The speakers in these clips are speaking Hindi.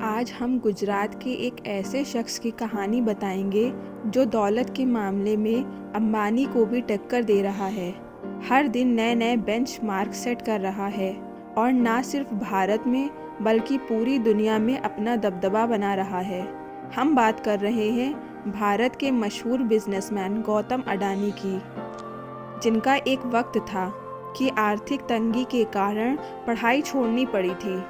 आज हम गुजरात के एक ऐसे शख्स की कहानी बताएंगे जो दौलत के मामले में अंबानी को भी टक्कर दे रहा है। हर दिन नए नए बेंचमार्क सेट कर रहा है और ना सिर्फ भारत में बल्कि पूरी दुनिया में अपना दबदबा बना रहा है। हम बात कर रहे हैं भारत के मशहूर बिजनेसमैन गौतम अडानी की, जिनका एक वक्त था कि आर्थिक तंगी के कारण पढ़ाई छोड़नी पड़ी थी,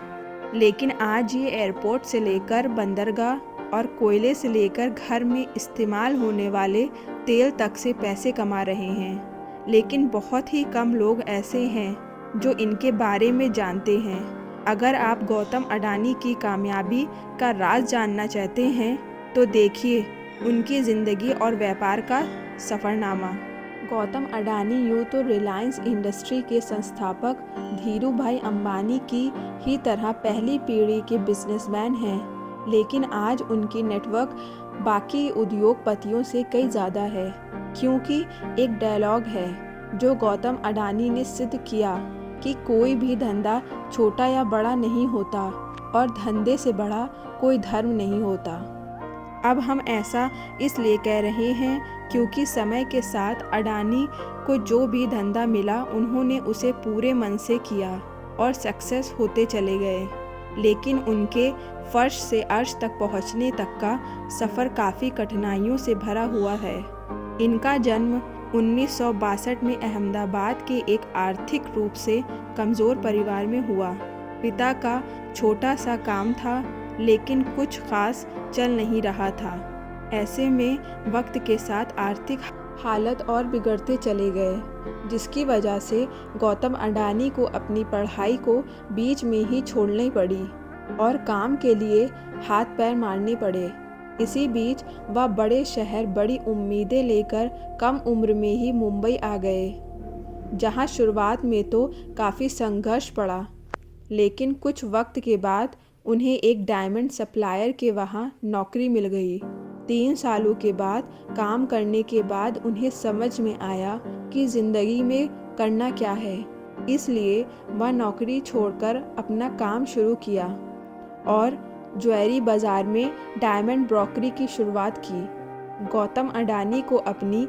लेकिन आज ये एयरपोर्ट से लेकर बंदरगाह और कोयले से लेकर घर में इस्तेमाल होने वाले तेल तक से पैसे कमा रहे हैं। लेकिन बहुत ही कम लोग ऐसे हैं जो इनके बारे में जानते हैं। अगर आप गौतम अडानी की कामयाबी का राज जानना चाहते हैं तो देखिए उनकी ज़िंदगी और व्यापार का सफ़रनामा। गौतम अडानी यूँ तो रिलायंस इंडस्ट्री के संस्थापक धीरू भाई अंबानी की ही तरह पहली पीढ़ी के बिजनेसमैन हैं, लेकिन आज उनकी नेटवर्क बाकी उद्योगपतियों से कई ज़्यादा है, क्योंकि एक डायलॉग है जो गौतम अडानी ने सिद्ध किया कि कोई भी धंधा छोटा या बड़ा नहीं होता और धंधे से बड़ा कोई धर्म नहीं होता। अब हम ऐसा इसलिए कह रहे हैं क्योंकि समय के साथ अडानी को जो भी धंधा मिला उन्होंने उसे पूरे मन से किया और सक्सेस होते चले गए। लेकिन उनके फर्श से अर्श तक पहुंचने तक का सफ़र काफ़ी कठिनाइयों से भरा हुआ है। इनका जन्म 1962 में अहमदाबाद के एक आर्थिक रूप से कमज़ोर परिवार में हुआ। पिता का छोटा सा काम था, लेकिन कुछ खास चल नहीं रहा था। ऐसे में वक्त के साथ आर्थिक हालत और बिगड़ते चले गए, जिसकी वजह से गौतम अडानी को अपनी पढ़ाई को बीच में ही छोड़नी पड़ी और काम के लिए हाथ पैर मारने पड़े। इसी बीच वह बड़े शहर बड़ी उम्मीदें लेकर कम उम्र में ही मुंबई आ गए, जहां शुरुआत में तो काफ़ी संघर्ष पड़ा, लेकिन कुछ वक्त के बाद उन्हें एक डायमंड सप्लायर के वहाँ नौकरी मिल गई। 3 सालों के बाद काम करने के बाद उन्हें समझ में आया कि ज़िंदगी में करना क्या है, इसलिए वह नौकरी छोड़कर अपना काम शुरू किया और ज्वेलरी बाज़ार में डायमंड ब्रोकरी की शुरुआत की। गौतम अडानी को अपनी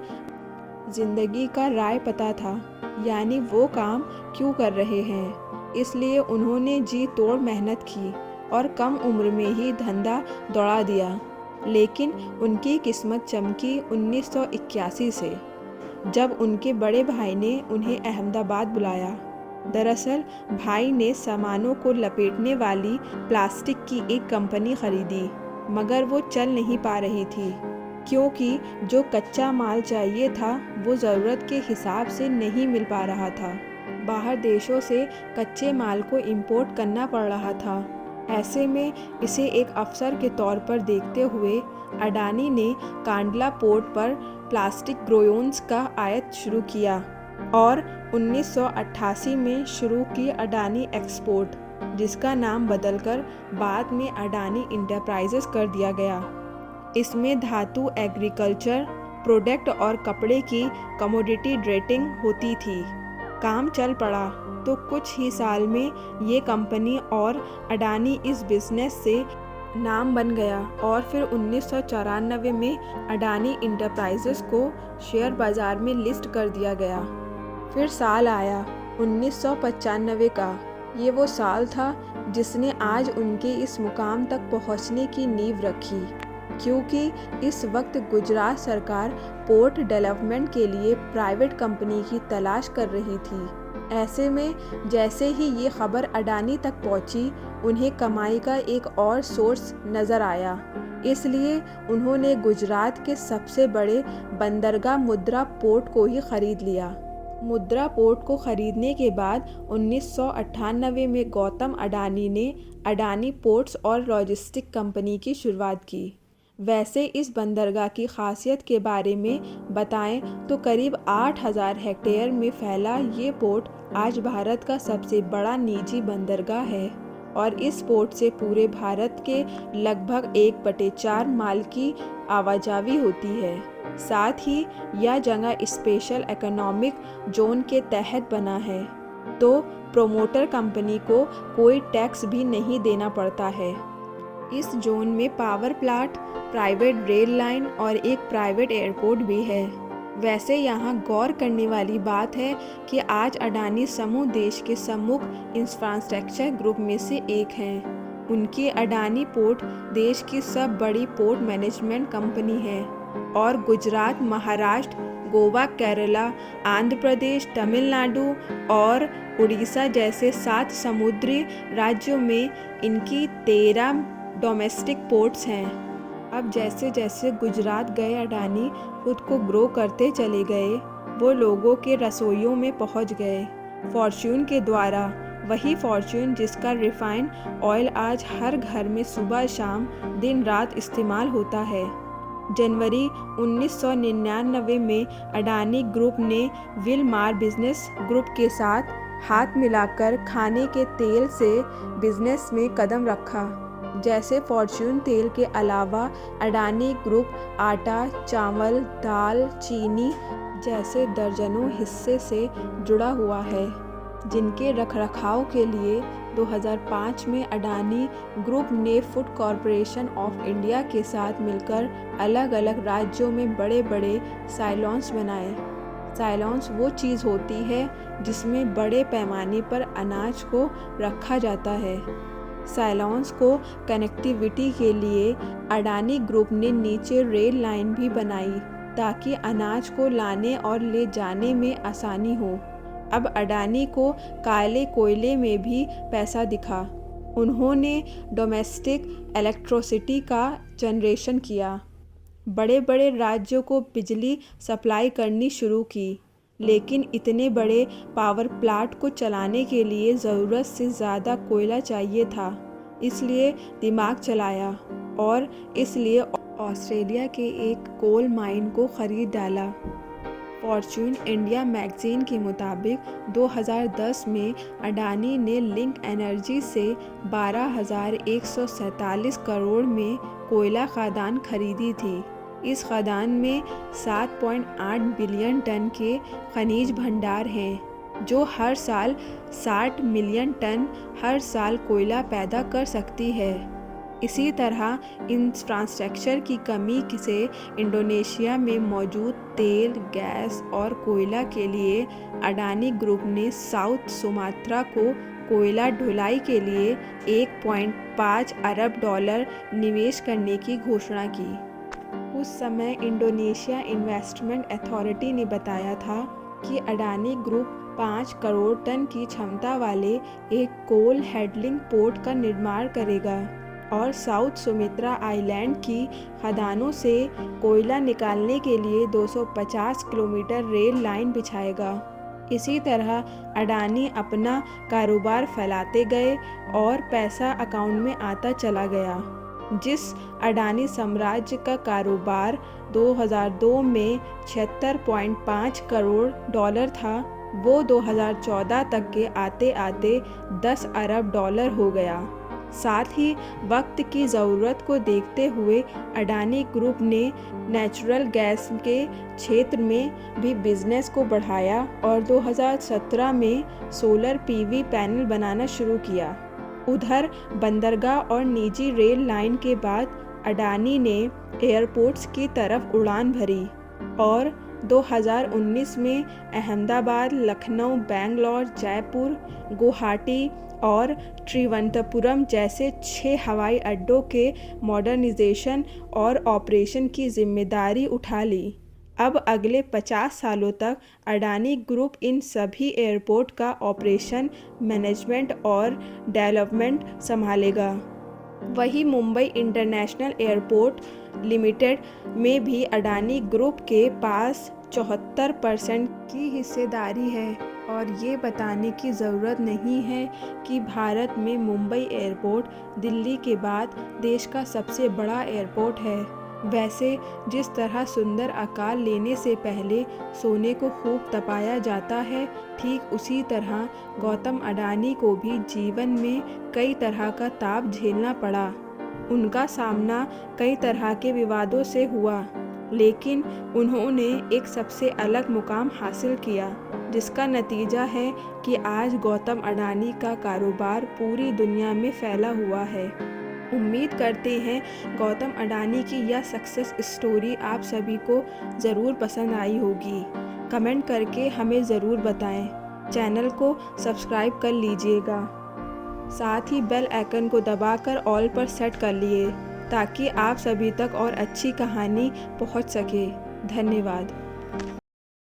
ज़िंदगी का राय पता था, यानी वो काम क्यों कर रहे हैं, इसलिए उन्होंने जी तोड़ मेहनत की और कम उम्र में ही धंधा दौड़ा दिया। लेकिन उनकी किस्मत चमकी 1981 से, जब उनके बड़े भाई ने उन्हें अहमदाबाद बुलाया। दरअसल भाई ने सामानों को लपेटने वाली प्लास्टिक की एक कंपनी खरीदी, मगर वो चल नहीं पा रही थी, क्योंकि जो कच्चा माल चाहिए था वो ज़रूरत के हिसाब से नहीं मिल पा रहा था। बाहर देशों से कच्चे माल को इंपोर्ट करना पड़ रहा था। ऐसे में इसे एक अवसर के तौर पर देखते हुए अडानी ने कांडला पोर्ट पर प्लास्टिक ग्रोयोन्स का आयात शुरू किया और 1988 में शुरू की अडानी एक्सपोर्ट, जिसका नाम बदलकर बाद में अडानी इंटरप्राइजेस कर दिया गया। इसमें धातु, एग्रीकल्चर प्रोडक्ट और कपड़े की कमोडिटी रेटिंग होती थी। काम चल पड़ा तो कुछ ही साल में ये कंपनी और अडानी इस बिज़नेस से नाम बन गया और फिर 1994 में अडानी इंटरप्राइजेस को शेयर बाज़ार में लिस्ट कर दिया गया। फिर साल आया 1995 का। ये वो साल था जिसने आज उनके इस मुकाम तक पहुंचने की नींव रखी, क्योंकि इस वक्त गुजरात सरकार पोर्ट डेवलपमेंट के लिए प्राइवेट कंपनी की तलाश कर रही थी। ऐसे में जैसे ही ये खबर अडानी तक पहुंची, उन्हें कमाई का एक और सोर्स नज़र आया। इसलिए उन्होंने गुजरात के सबसे बड़े बंदरगाह मुद्रा पोर्ट को ही खरीद लिया। मुद्रा पोर्ट को खरीदने के बाद 1998 में गौतम अडानी ने अडानी पोर्ट्स और लॉजिस्टिक कंपनी की शुरुआत की। वैसे इस बंदरगाह की खासियत के बारे में बताएं तो करीब 8000 हेक्टेयर में फैला ये पोर्ट आज भारत का सबसे बड़ा निजी बंदरगाह है और इस पोर्ट से पूरे भारत के लगभग 1/4 माल की आवाजाही होती है। साथ ही यह जगह स्पेशल इकोनॉमिक जोन के तहत बना है, तो प्रोमोटर कंपनी को कोई टैक्स भी नहीं देना पड़ता है। इस जोन में power plant, private rail line और एक प्राइवेट एयरपोर्ट भी है। वैसे यहाँ गौर करने वाली बात है कि आज अडानी समूह देश के प्रमुख इंफ्रास्ट्रक्चर ग्रुप में से एक हैं। उनकी अडानी पोर्ट देश की सब बड़ी पोर्ट मैनेजमेंट कंपनी है और गुजरात, महाराष्ट्र, गोवा, केरला, आंध्र प्रदेश, तमिलनाडु और उड़ीसा जैसे 7 समुद्री राज्यों में इनकी 13 डोमेस्टिक पोर्ट्स हैं। अब जैसे जैसे गुजरात गए अडानी खुद को ग्रो करते चले गए, वो लोगों के रसोइयों में पहुंच गए फॉर्च्यून के द्वारा। वही फॉर्च्यून जिसका रिफाइंड ऑयल आज हर घर में सुबह शाम दिन रात इस्तेमाल होता है। जनवरी 1999 में अडानी ग्रुप ने विलमार बिजनेस ग्रुप के साथ हाथ मिलाकर खाने के तेल से बिजनेस में कदम रखा। जैसे फॉर्च्यून तेल के अलावा अडानी ग्रुप आटा, चावल, दाल, चीनी जैसे दर्जनों हिस्से से जुड़ा हुआ है, जिनके रखरखाव के लिए 2005 में अडानी ग्रुप ने फूड कॉरपोरेशन ऑफ इंडिया के साथ मिलकर अलग अलग राज्यों में बड़े बड़े साइलॉन्स बनाए। साइलॉन्स वो चीज़ होती है जिसमें बड़े पैमाने पर अनाज को रखा जाता है। साइलॉन्स को कनेक्टिविटी के लिए अडानी ग्रुप ने नीचे रेल लाइन भी बनाई ताकि अनाज को लाने और ले जाने में आसानी हो। अब अडानी को काले कोयले में भी पैसा दिखा। उन्होंने डोमेस्टिक इलेक्ट्रिसिटी का जनरेशन किया, बड़े बड़े राज्यों को बिजली सप्लाई करनी शुरू की। लेकिन इतने बड़े पावर प्लांट को चलाने के लिए ज़रूरत से ज़्यादा कोयला चाहिए था, इसलिए दिमाग चलाया और इसलिए ऑस्ट्रेलिया के एक कोल माइन को ख़रीद डाला। फॉर्च्यून इंडिया मैगज़ीन के मुताबिक 2010 में अडानी ने लिंक एनर्जी से 12,147 करोड़ में कोयला खदान खरीदी थी। इस खदान में 7.8 बिलियन टन के खनिज भंडार हैं, जो हर साल 60 मिलियन टन हर साल कोयला पैदा कर सकती है। इसी तरह इंफ्रास्ट्रक्चर की कमी से इंडोनेशिया में मौजूद तेल, गैस और कोयला के लिए अडानी ग्रुप ने साउथ सुमात्रा को कोयला ढुलाई के लिए 1.5 अरब डॉलर निवेश करने की घोषणा की। उस समय इंडोनेशिया इन्वेस्टमेंट अथॉरिटी ने बताया था कि अडानी ग्रुप 5 करोड़ टन की क्षमता वाले एक कोल हैंडलिंग पोर्ट का निर्माण करेगा और साउथ सुमात्रा आइलैंड की खदानों से कोयला निकालने के लिए 250 किलोमीटर रेल लाइन बिछाएगा। इसी तरह अडानी अपना कारोबार फैलाते गए और पैसा अकाउंट में आता चला गया। जिस अडानी साम्राज्य का कारोबार 2002 में 76.5 करोड़ डॉलर था, वो 2014 तक के आते आते 10 अरब डॉलर हो गया। साथ ही वक्त की ज़रूरत को देखते हुए अडानी ग्रुप ने नेचुरल गैस के क्षेत्र में भी बिजनेस को बढ़ाया और 2017 में सोलर पीवी पैनल बनाना शुरू किया। उधर बंदरगाह और निजी रेल लाइन के बाद अडानी ने एयरपोर्ट्स की तरफ उड़ान भरी और 2019 में अहमदाबाद, लखनऊ, बेंगलोर, जयपुर, गुवाहाटी और त्रिवंतपुरम जैसे 6 हवाई अड्डों के मॉडर्नाइजेशन और ऑपरेशन की जिम्मेदारी उठा ली। अब अगले 50 सालों तक अडानी ग्रुप इन सभी एयरपोर्ट का ऑपरेशन, मैनेजमेंट और डेवलपमेंट संभालेगा। वही मुंबई इंटरनेशनल एयरपोर्ट लिमिटेड में भी अडानी ग्रुप के पास 74% की हिस्सेदारी है और ये बताने की ज़रूरत नहीं है कि भारत में मुंबई एयरपोर्ट दिल्ली के बाद देश का सबसे बड़ा एयरपोर्ट है। वैसे जिस तरह सुंदर आकार लेने से पहले सोने को खूब तपाया जाता है, ठीक उसी तरह गौतम अडानी को भी जीवन में कई तरह का ताप झेलना पड़ा। उनका सामना कई तरह के विवादों से हुआ, लेकिन उन्होंने एक सबसे अलग मुकाम हासिल किया, जिसका नतीजा है कि आज गौतम अडानी का कारोबार पूरी दुनिया में फैला हुआ है। उम्मीद करते हैं गौतम अडानी की यह सक्सेस स्टोरी आप सभी को ज़रूर पसंद आई होगी। कमेंट करके हमें ज़रूर बताएं। चैनल को सब्सक्राइब कर लीजिएगा। साथ ही बेल आइकन को दबाकर ऑल पर सेट कर लिए ताकि आप सभी तक और अच्छी कहानी पहुंच सके। धन्यवाद।